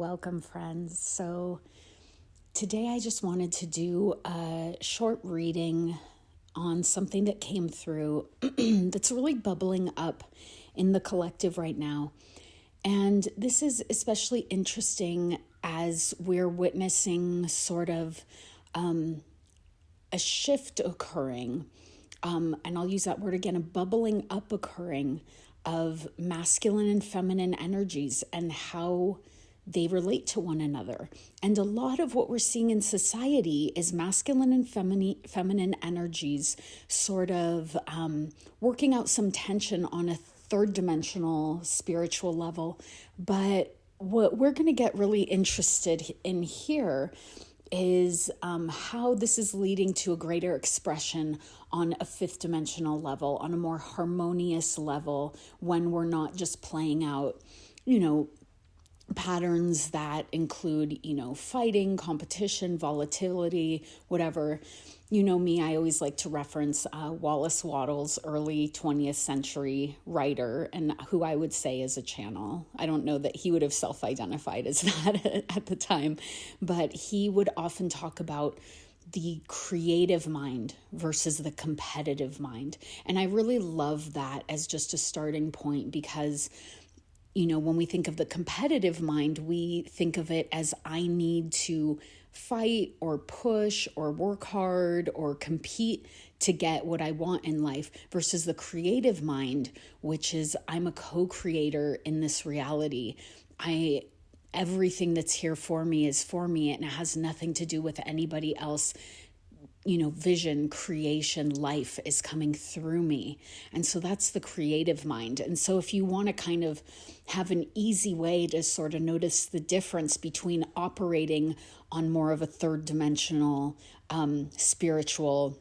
Welcome, friends. So today I just wanted to do a short reading on something that came through that's really bubbling up in the collective right now. And this is especially interesting as we're witnessing sort of a shift occurring. And I'll use that word again, a bubbling up occurring of masculine and feminine energies and how they relate to one another. And a lot of what we're seeing in society is masculine and feminine energies sort of working out some tension on a third dimensional spiritual level. But what we're going to get really interested in here is how this is leading to a greater expression on a fifth dimensional level, on a more harmonious level, when we're not just playing out, patterns that include, fighting, competition, volatility, whatever. You know me, I always like to reference Wallace Wattles, early 20th century writer, and who I would say is a channel. I don't know that he would have self-identified as that at the time, but he would often talk about the creative mind versus the competitive mind. And I really love that as just a starting point because when we think of the competitive mind, we think of it as I need to fight or push or work hard or compete to get what I want in life, versus the creative mind, which is I'm a co-creator in this reality. Everything that's here for me is for me, and it has nothing to do with anybody else. Vision, creation, life is coming through me. And so that's the creative mind. And so if you want to kind of have an easy way to sort of notice the difference between operating on more of a third dimensional spiritual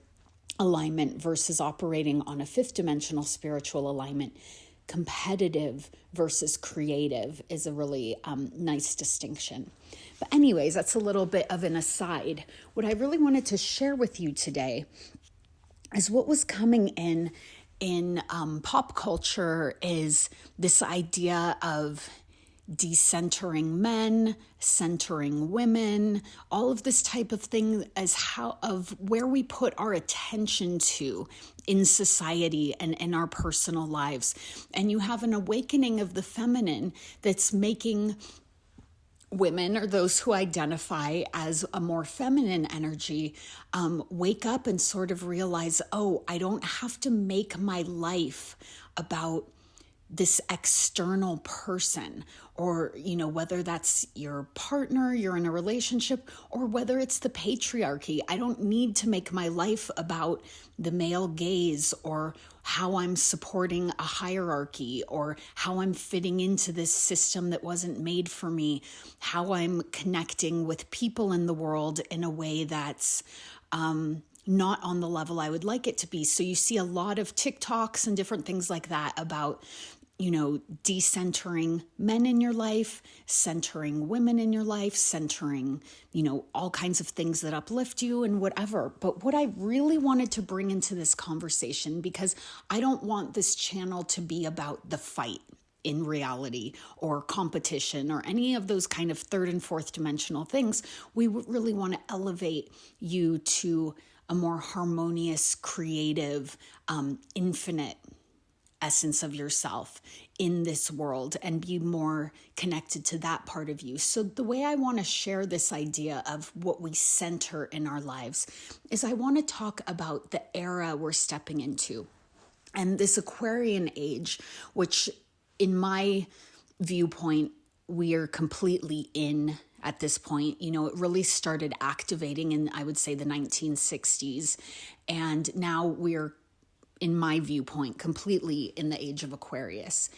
alignment versus operating on a fifth dimensional spiritual alignment, competitive versus creative is a really nice distinction. But anyways, that's a little bit of an aside. What I really wanted to share with you today is what was coming in pop culture is this idea of decentering men, centering women, all of this type of thing as of where we put our attention to in society and in our personal lives. And you have an awakening of the feminine that's making women, or those who identify as a more feminine energy, wake up and sort of realize, I don't have to make my life about this external person, or, whether that's your partner, you're in a relationship, or whether it's the patriarchy. I don't need to make my life about the male gaze, or how I'm supporting a hierarchy, or how I'm fitting into this system that wasn't made for me, how I'm connecting with people in the world in a way that's not on the level I would like it to be. So you see a lot of TikToks and different things like that about decentering men in your life, centering women in your life, centering, all kinds of things that uplift you and whatever. But what I really wanted to bring into this conversation, because I don't want this channel to be about the fight in reality or competition or any of those kind of third and fourth dimensional things. We really want to elevate you to a more harmonious, creative, infinite essence of yourself in this world, and be more connected to that part of you. So the way I want to share this idea of what we center in our lives is I want to talk about the era we're stepping into, and this Aquarian age, which in my viewpoint, we are completely in at this point. It really started activating in, I would say, the 1960s. And now we're, in my viewpoint, completely in the age of Aquarius.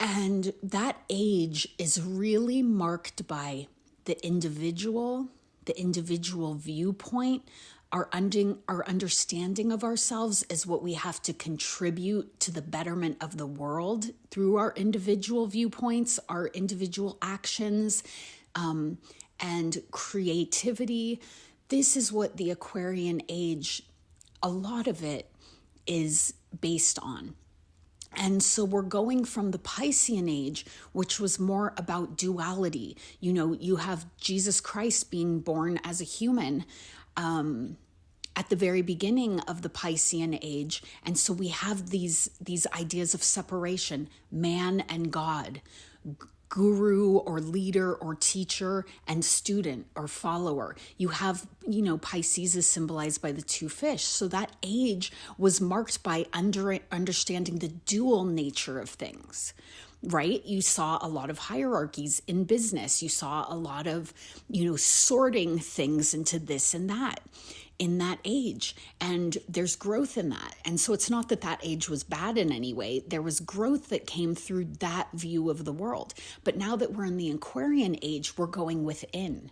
And that age is really marked by the individual viewpoint. Our understanding of ourselves is what we have to contribute to the betterment of the world through our individual viewpoints, our individual actions, and creativity. This is what the Aquarian age, a lot of it, is based on. And so we're going from the Piscean age, which was more about duality. You know, you have Jesus Christ being born as a human at the very beginning of the Piscean age. And so we have these ideas of separation, man and God, guru or leader or teacher and student or follower. You have, Pisces is symbolized by the two fish. So that age was marked by understanding the dual nature of things, right? You saw a lot of hierarchies in business. You saw a lot of, sorting things into this and that in that age, and there's growth in that. And so it's not that that age was bad in any way. There was growth that came through that view of the world. But now that we're in the Aquarian age, we're going within.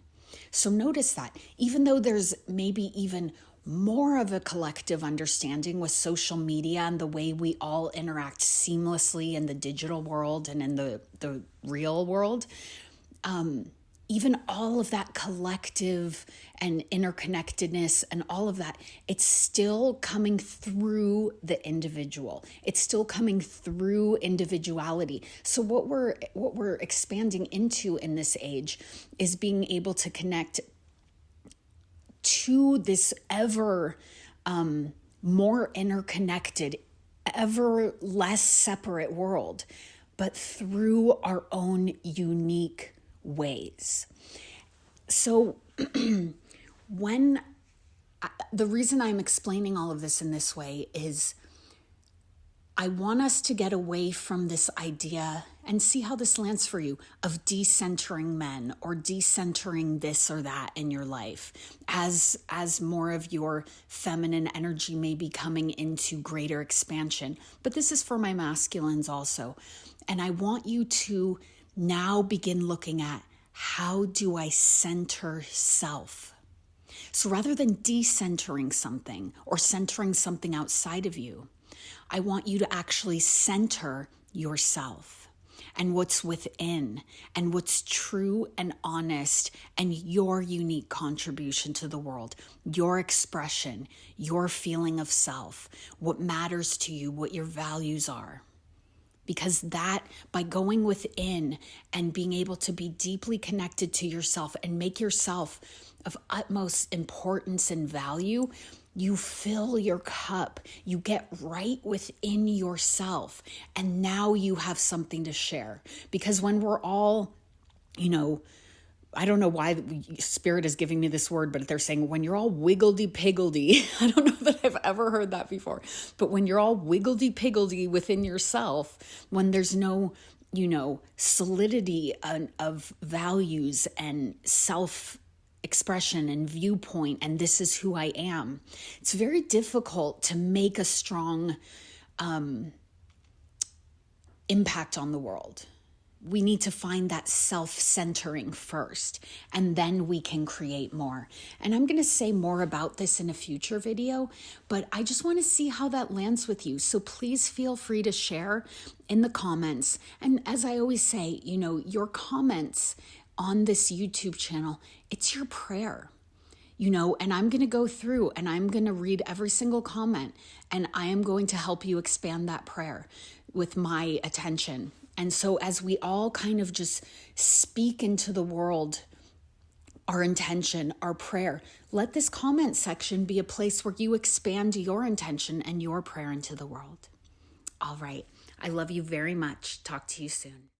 So notice that even though there's maybe even more of a collective understanding with social media and the way we all interact seamlessly in the digital world and in the real world, even all of that collective and interconnectedness and all of that, it's still coming through the individual. It's still coming through individuality. So what we're expanding into in this age is being able to connect to this ever more interconnected, ever less separate world, but through our own unique ways. So the reason I'm explaining all of this in this way is I want us to get away from this idea and see how this lands for you of decentering men or decentering this or that in your life as more of your feminine energy may be coming into greater expansion. But this is for my masculines also. And I want you to now begin looking at, how do I center self? So rather than decentering something or centering something outside of you, I want you to actually center yourself and what's within and what's true and honest and your unique contribution to the world, your expression, your feeling of self, what matters to you, what your values are. Because that, by going within and being able to be deeply connected to yourself and make yourself of utmost importance and value, you fill your cup, you get right within yourself, and now you have something to share. Because when we're all, I don't know why Spirit is giving me this word, but they're saying when you're all wiggledy-piggledy, I don't know that I've ever heard that before, but when you're all wiggledy-piggledy within yourself, when there's no, solidity of values and self-expression and viewpoint, and this is who I am, it's very difficult to make a strong impact on the world. We need to find that self-centering first, and then we can create more. And I'm going to say more about this in a future video, but I just want to see how that lands with you. So please feel free to share in the comments. And as I always say, your comments on this YouTube channel, it's your prayer. And I'm going to go through and I'm going to read every single comment, and I am going to help you expand that prayer with my attention. And so as we all kind of just speak into the world, our intention, our prayer, let this comment section be a place where you expand your intention and your prayer into the world. All right. I love you very much. Talk to you soon.